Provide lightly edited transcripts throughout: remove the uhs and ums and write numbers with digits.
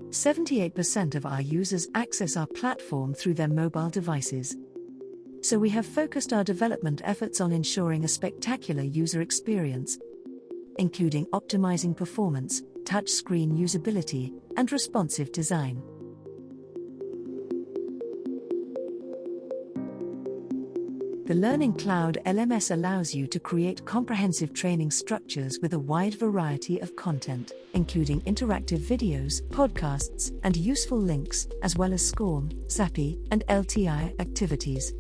78% of our users access our platform through their mobile devices. So we have focused our development efforts on ensuring a spectacular user experience, including optimizing performance, touchscreen usability, and responsive design. The Learning Cloud LMS allows you to create comprehensive training structures with a wide variety of content, including interactive videos, podcasts, and useful links, as well as SCORM, SAPI, and LTI activities.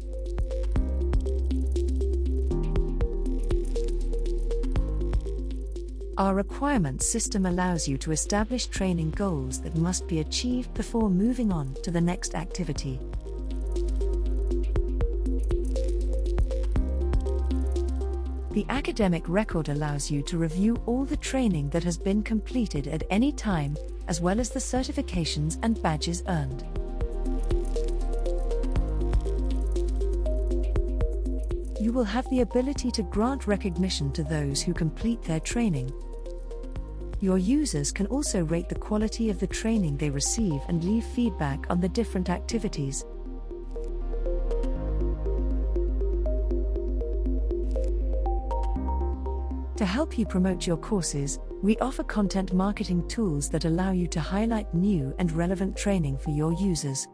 Our requirements system allows you to establish training goals that must be achieved before moving on to the next activity. The academic record allows you to review all the training that has been completed at any time, as well as the certifications and badges earned. You will have the ability to grant recognition to those who complete their training. Your users can also rate the quality of the training they receive and leave feedback on the different activities. To help you promote your courses, we offer content marketing tools that allow you to highlight new and relevant training for your users.